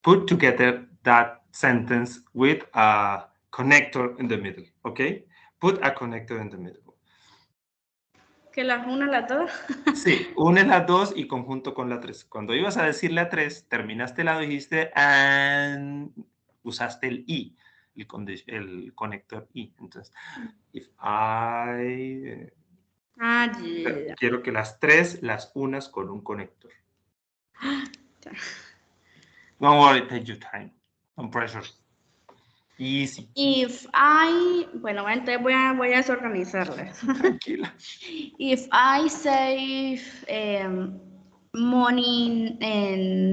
Speaker 1: put together that sentence with a connector in the middle, okay? Put a connector in the middle.
Speaker 4: ¿Que las una, las dos?
Speaker 1: Sí, une las dos y conjunto con la 3. Cuando ibas a decir la 3, terminaste la dijiste and usaste el I, el conector I. Entonces, if I...
Speaker 4: Yeah.
Speaker 1: Quiero que las 3 las unas con un conector. Don't worry, take your time. No pressure. Easy.
Speaker 4: Bueno, entonces voy a desorganizarla.
Speaker 1: Tranquila.
Speaker 4: If I save money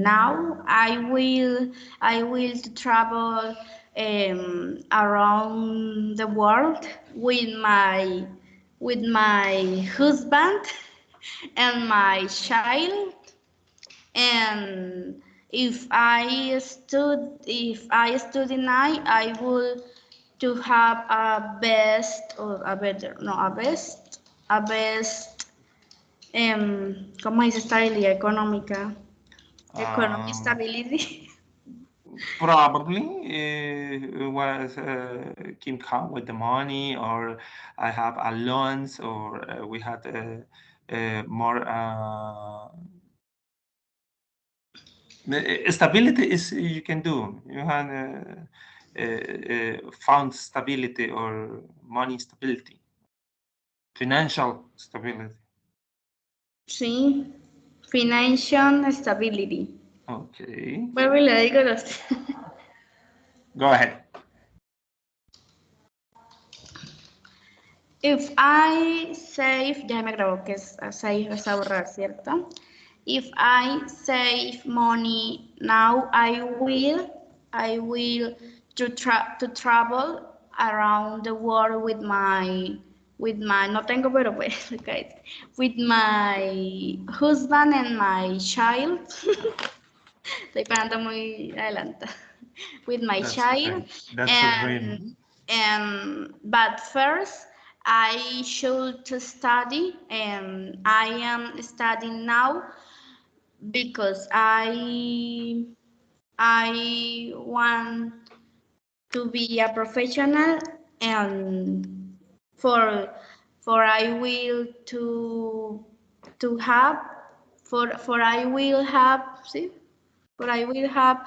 Speaker 4: now, I will travel around the world with my husband and my child. And if I study now, I would to have a best ¿cómo dice? Estabilidad económica. Economic stability.
Speaker 1: Probably was Kim come with the money, or I have a loans, or we had more stability is you can do. You have found stability or money stability, financial stability.
Speaker 4: Sí, financial stability.
Speaker 1: Okay,
Speaker 4: Vuelvo y le digo los.
Speaker 1: go ahead.
Speaker 4: If I save, ya me grabó que es save es ahorrar, ¿cierto? If I save money now, I will to travel around the world with my no tengo pero pues guys, with my husband and my child. Estoy parando muy adelante. With my
Speaker 1: That's
Speaker 4: child,
Speaker 1: okay. That's a
Speaker 4: and
Speaker 1: dream.
Speaker 4: but first I should to study, and I am studying now because I want to be a professional, and for for I will to have for I will have see for I will have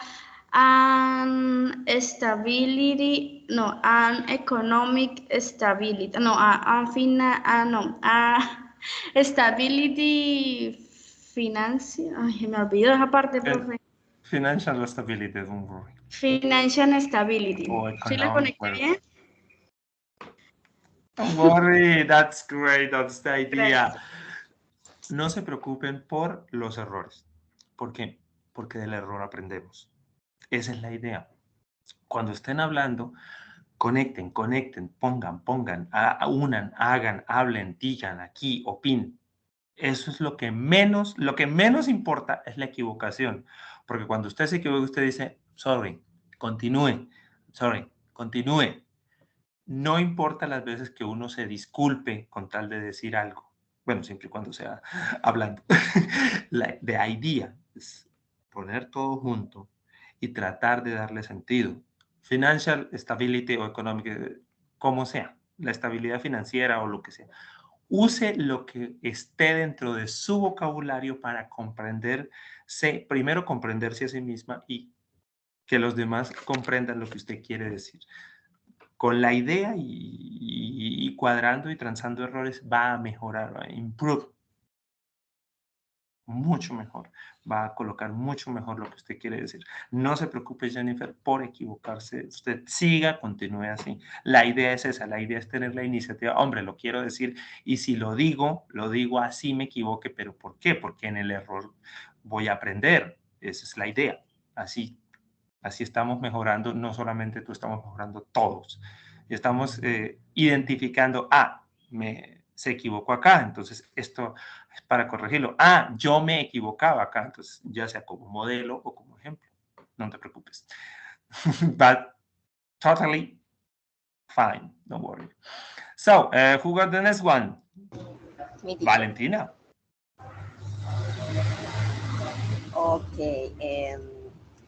Speaker 4: an stability, no, an economic stability, no, no, stability financial, ay, me olvidó esa parte, profe.
Speaker 1: Financial stability, don't worry.
Speaker 4: Financial stability.
Speaker 1: Or
Speaker 4: ¿Sí la
Speaker 1: economic,
Speaker 4: conecté
Speaker 1: well,
Speaker 4: bien?
Speaker 1: don't worry, that's great, that's the idea.
Speaker 4: Gracias.
Speaker 1: No se preocupen por los errores. ¿Por qué? Porque del error aprendemos. Esa es la idea. Cuando estén hablando, conecten, pongan, unan, hagan, hablen, digan, aquí, opinen. Eso es lo que menos importa es la equivocación. Porque cuando usted se equivoca, usted dice, sorry, continúe, sorry, continúe. No importa las veces que uno se disculpe con tal de decir algo. Bueno, siempre y cuando sea hablando. The idea es poner todo junto y tratar de darle sentido. Financial stability o economic, como sea, la estabilidad financiera o lo que sea. Use lo que esté dentro de su vocabulario para comprenderse, primero comprenderse a sí misma y que los demás comprendan lo que usted quiere decir. Con la idea y cuadrando y transando errores va a mejorar, va a improve mucho mejor, va a colocar mucho mejor lo que usted quiere decir. No se preocupe, Jennifer, por equivocarse. Usted siga, continúe así. La idea es esa, la idea es tener la iniciativa. Hombre, lo quiero decir y si lo digo así me equivoque, pero ¿por qué? Porque en el error voy a aprender. Esa es la idea. Así estamos mejorando, no solamente tú, estamos mejorando todos. Y estamos identificando, se equivocó acá, entonces esto es para corregirlo. Yo me equivocaba acá, entonces ya sea como modelo o como ejemplo. No te preocupes. But totally fine, don't worry. So, who got the next one?
Speaker 2: Me, teacher.
Speaker 1: Valentina.
Speaker 2: Okay.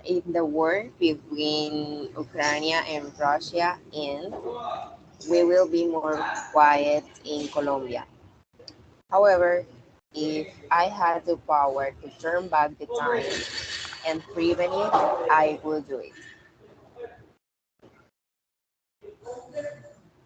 Speaker 2: If the war between Ukraine and Russia ends, we will be more quiet in Colombia. However, if I had the power to turn back the time and prevent it, I would do it.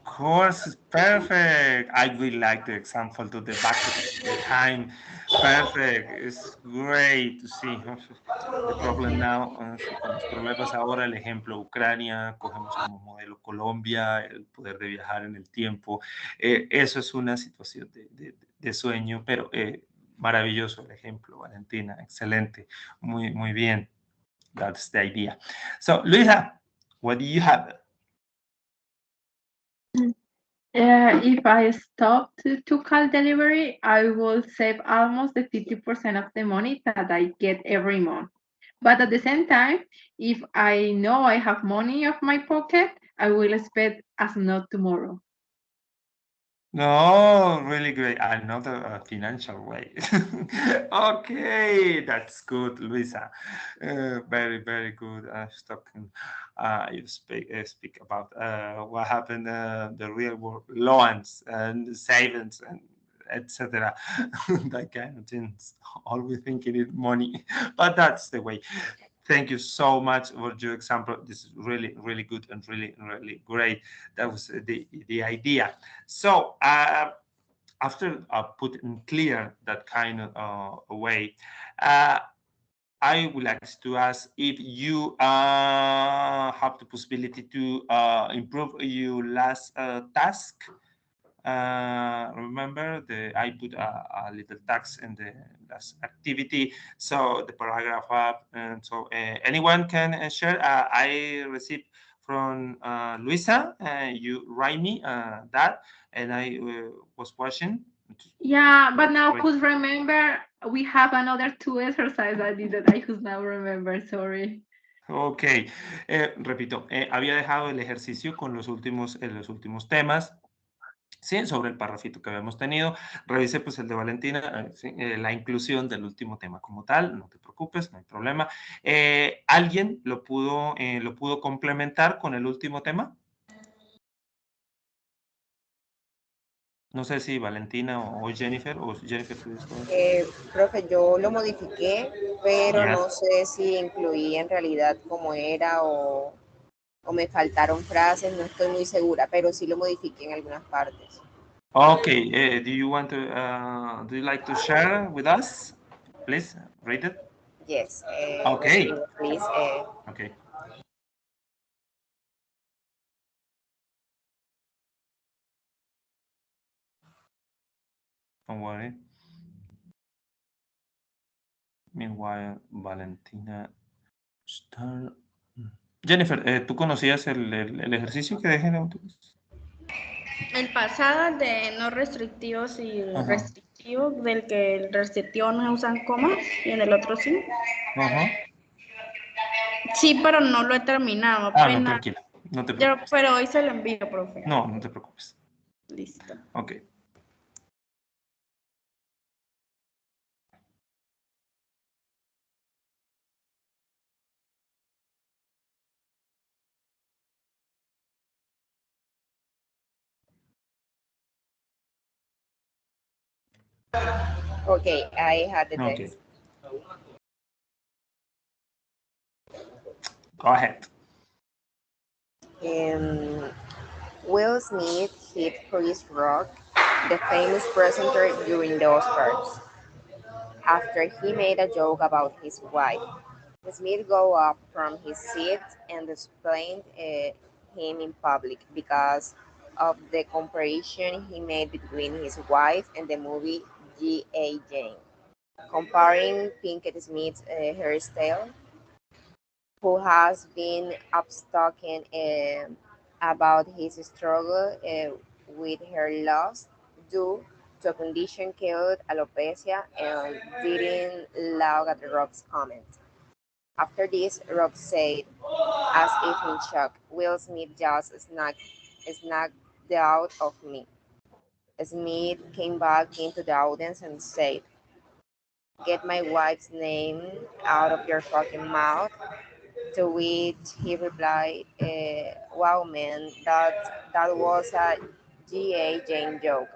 Speaker 1: Of course, perfect. I will like the example to the back of the time. Perfect. It's great to see. The problem now, con los problemas ahora, el ejemplo Ucrania, cogemos como modelo Colombia, el poder de viajar en el tiempo. Eso es una situación de sueño, pero maravilloso el ejemplo, Valentina. Excelente. Muy bien. That's the idea. So, Luisa, what do you have?
Speaker 3: If I stop to call delivery, I will save almost the 50% of the money that I get every month. But at the same time, if I know I have money of my pocket, I will spend as not tomorrow.
Speaker 1: No, really great. Another financial way. Okay, that's good, Luisa. Very, very good. Talking, you speak about what happened, the real world loans and savings and etc. That kind of things. Always thinking it money, but that's the way. Thank you so much for your example. This is really, really good and really, really great. That was the idea. So after putting clear that kind of way, uh, I would like to ask if you have the possibility to improve your last task. Remember, I put a little task in the last activity, so the paragraph up, and so anyone can share. I received from Luisa. You write me that, and I was watching.
Speaker 3: Yeah, but now
Speaker 1: Great.
Speaker 3: could remember we have another two exercises I did that I could now remember. Sorry.
Speaker 1: Ok, repito, había dejado el ejercicio con los últimos temas, ¿sí? Sobre el parrafito que habíamos tenido. Revisé pues el de Valentina, sí, la inclusión del último tema como tal, no te preocupes, no hay problema. ¿Alguien lo pudo complementar con el último tema? No sé si Valentina o Jennifer, o Jennifer, ¿tú
Speaker 2: Profe, yo lo modifiqué, pero
Speaker 1: Yes.
Speaker 2: no sé si incluí en realidad como era o me faltaron frases, no estoy muy segura, pero sí lo modifiqué en algunas partes.
Speaker 1: Okay, do you like to share with us? Please, read it.
Speaker 2: Yes, let's
Speaker 1: Okay,
Speaker 2: do it, please.
Speaker 1: okay. Don't worry. Meanwhile, Valentina Star. Jennifer, ¿tú conocías el ejercicio que dejé en autobús?
Speaker 4: El pasado de no restrictivos y
Speaker 1: Ajá.
Speaker 4: restrictivos, del que el restrictivo no se usan comas y en el otro sí.
Speaker 1: Ajá.
Speaker 4: Sí, pero no lo he terminado.
Speaker 1: Ah, no,
Speaker 4: Apenas.
Speaker 1: tranquila. No te preocupes.
Speaker 4: Pero hoy se lo envío, profe.
Speaker 1: No, no te preocupes.
Speaker 4: Listo.
Speaker 1: Ok.
Speaker 2: Okay, I had the
Speaker 1: Ok.
Speaker 2: text.
Speaker 1: Go ahead.
Speaker 2: Um, Will Smith hit Chris Rock, the famous presenter, during the Oscars, after he made a joke about his wife. Smith got up from his seat and explained him in public because of the comparison he made between his wife and the movie G.A. Jane, comparing Pinkett Smith's hairstyle, who has been outspoken about his struggle with her loss due to a condition called alopecia, and didn't laugh at Rock's comment. After this, Rock said, as if in shock, Will Smith just snagged out of me. Smith came back into the audience and said, get my wife's name out of your fucking mouth. To which he replied, wow, man, that was a G.A. Jane joke.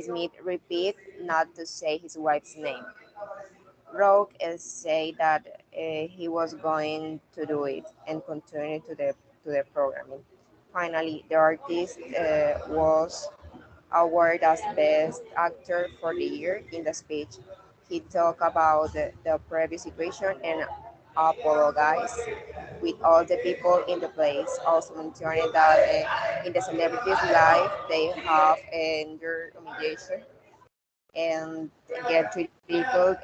Speaker 2: Smith repeated not to say his wife's name. Rock said that he was going to do it and continue to the programming. Finally, the artist was awarded as Best Actor for the year. In the speech, he talked about the previous situation and apologized with all the people in the place. Also mentioning that in the celebrities' life, they have endured humiliation and get difficult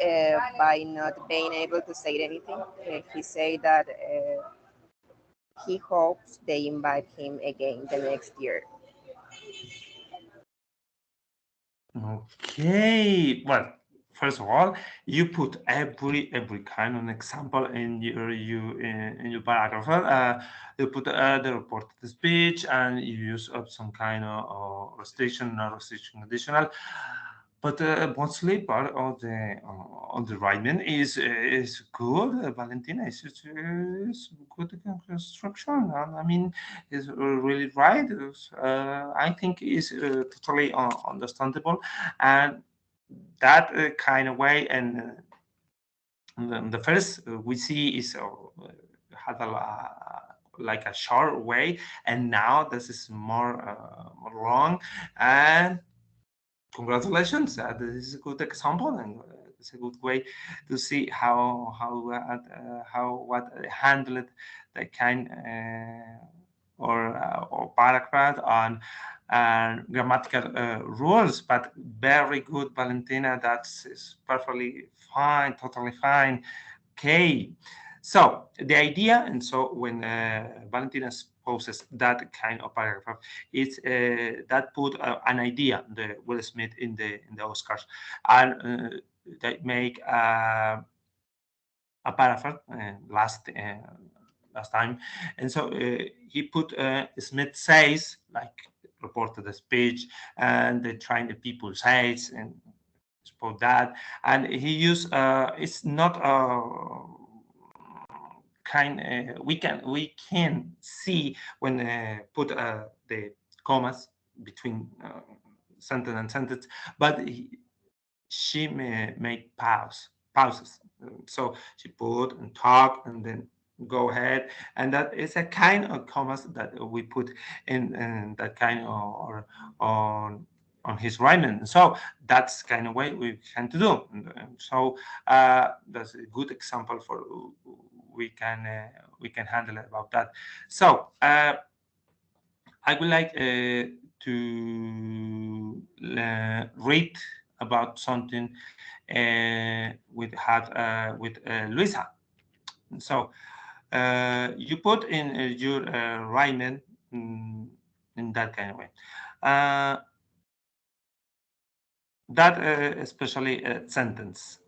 Speaker 2: by not being able to say anything. He said that he hopes they invite him again the next year.
Speaker 1: Okay. Well, first of all, you put every kind of example in your paragraph. You put the reported speech, and you use some kind of restriction or restriction additional. But mostly part of the writing is good. Valentina is good construction. I mean, is really right. I think is totally understandable, and that kind of way. And the first we see is had like a short way, and now this is more long. And congratulations, this is a good example, and it's a good way to see how what handled the kind or paragraph on grammatical rules. But very good, Valentina. Is perfectly fine, totally fine. Okay. So the idea, and so when Valentina poses that kind of paragraph, it's that put an idea, the Will Smith in the Oscars, and they make a paragraph last time, and so he put Smith says, like reported the speech, and the trying the people says and spoke that, and he used it's not we can see when put the commas between sentence and sentence, but she may make pauses. So she put and talk and then go ahead, and that is a kind of commas that we put in that kind of or on his writing. So that's kind of way we can to do. And so that's a good example for we can handle about that. So I would like to read about something with Luisa. So you put in your writing in that kind of way. That especially sentence.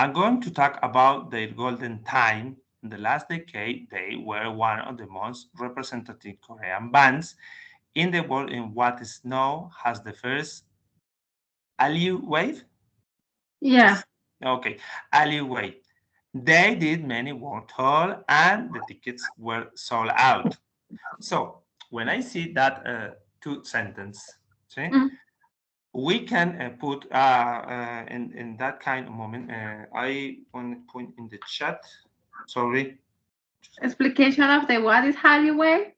Speaker 1: I'm going to talk about their golden time. In the last decade, they were one of the most representative Korean bands in the world in what is known as the first Hallyu wave.
Speaker 3: Yeah.
Speaker 1: Okay, Hallyu wave. They did many world tour, and the tickets were sold out. So when I see that two sentence, see, we can put in that kind of moment. I want to point in the chat. Sorry.
Speaker 3: Explication of the what is Hollywood?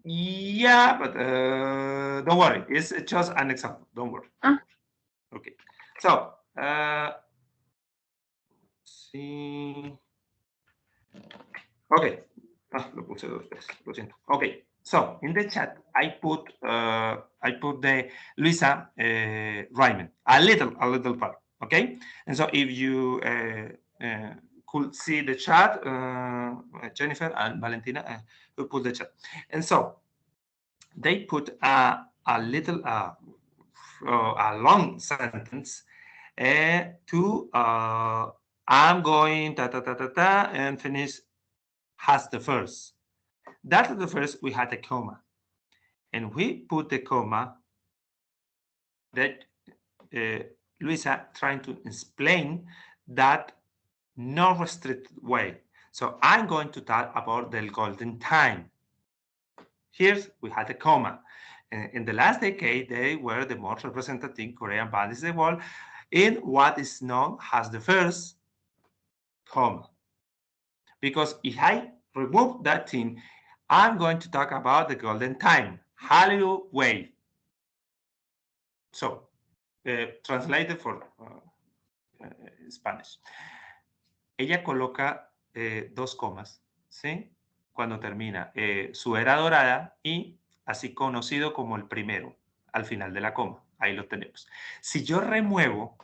Speaker 1: Yeah, but don't worry. It's just an example. Don't worry. Okay. So see. Okay. Lo puse dos veces. Lo siento. Okay. So in the chat, I put the Luisa Ryman a little part. Okay. And so if you could see the chat, Jennifer and Valentina who put the chat, and so they put a little a long sentence to I'm going and finish has the first. That the first we had a comma, and we put the comma that Luisa trying to explain that no restricted way. So I'm going to talk about the golden time. Here we had a comma. In the last decade, they were the most representative Korean bands in the world in what is known as the first comma. Because if I remove that thing, I'm going to talk about the golden time, Hallyu wave. So, translated for Spanish. Ella coloca dos comas, ¿sí? Cuando termina su era dorada y así conocido como el primero, al final de la coma. Ahí lo tenemos. Si yo remuevo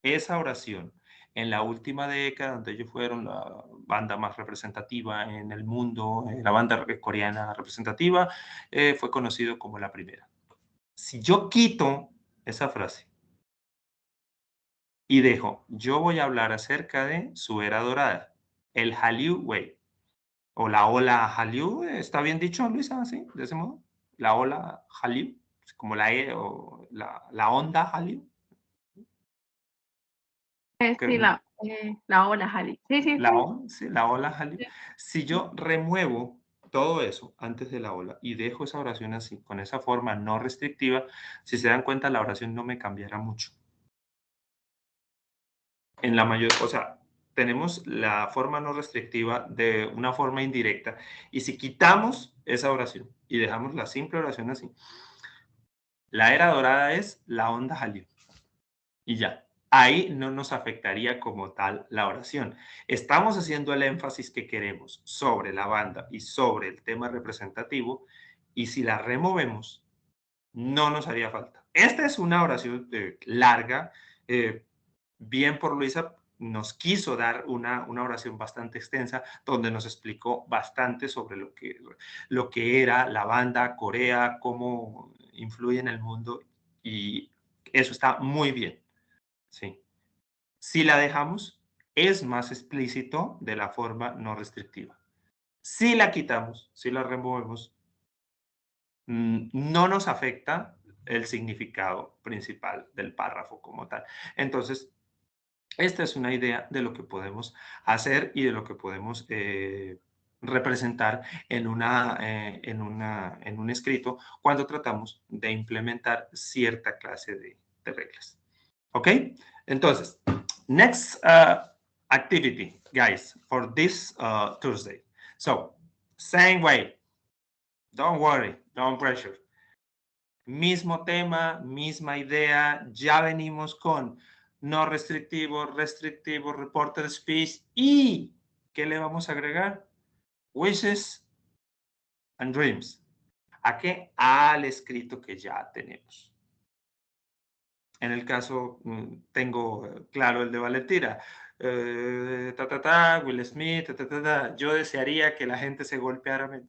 Speaker 1: esa oración en la última década, donde ellos fueron la banda más representativa en el mundo, la banda coreana representativa, fue conocido como la primera. Si yo quito esa frase. Y dejo, yo voy a hablar acerca de su era dorada, el Hallyu Wave, o la ola Hallyu, ¿está bien dicho, Luisa? ¿Así? ¿De ese modo? La ola Hallyu, como o la onda Hallyu.
Speaker 3: Sí, la ola, Jali. Sí, sí,
Speaker 1: La
Speaker 3: sí.
Speaker 1: ola, sí, la ola Hallyu.
Speaker 3: Sí.
Speaker 1: Si yo remuevo todo eso antes de la ola y dejo esa oración así, con esa forma no restrictiva, si se dan cuenta, la oración no me cambiará mucho. En la mayor, o sea, tenemos la forma no restrictiva de una forma indirecta. Y si quitamos esa oración y dejamos la simple oración así, la era dorada es la onda Hallyu. Y ya. Ahí no nos afectaría como tal la oración. Estamos haciendo el énfasis que queremos sobre la banda y sobre el tema representativo, y si la removemos, no nos haría falta. Esta es una oración larga, bien por Luisa, nos quiso dar una oración bastante extensa donde nos explicó bastante sobre lo que era la banda, Corea, cómo influye en el mundo, y eso está muy bien. Sí. Si la dejamos, es más explícito de la forma no restrictiva. Si la quitamos, si la removemos, no nos afecta el significado principal del párrafo como tal. Entonces, esta es una idea de lo que podemos hacer y de lo que podemos representar en en un escrito cuando tratamos de implementar cierta clase de reglas. ¿Ok? Entonces, next activity, guys, for this Tuesday. So, same way. Don't worry, don't pressure. Mismo tema, misma idea, ya venimos con no restrictivo, restrictivo, reported speech, y ¿qué le vamos a agregar? Wishes and dreams. ¿A qué? Al escrito que ya tenemos. En el caso, tengo claro el de Valentina. Will Smith, Yo desearía que la gente se golpeara menos.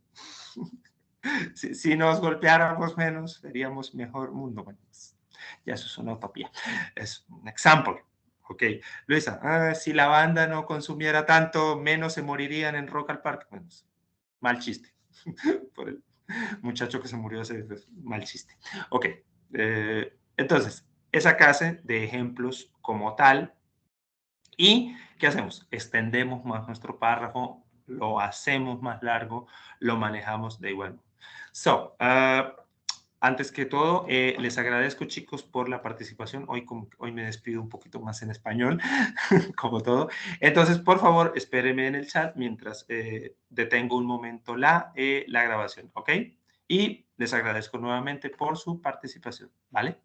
Speaker 1: Si nos golpeáramos menos, seríamos mejor mundo. Bueno, pues, ya eso es una utopía. Es un ejemplo. Ok. Luisa, si la banda no consumiera tanto, menos se morirían en Rock al Parque. Bueno, mal chiste. Por el muchacho que se murió hace mal chiste. Ok. Entonces, esa clase de ejemplos como tal. ¿Y qué hacemos? Extendemos más nuestro párrafo, lo hacemos más largo, lo manejamos de igual. So, antes que todo, les agradezco, chicos, por la participación. Hoy me despido un poquito más en español, como todo. Entonces, por favor, espérenme en el chat mientras detengo un momento la grabación, ¿ok? Y les agradezco nuevamente por su participación, ¿vale?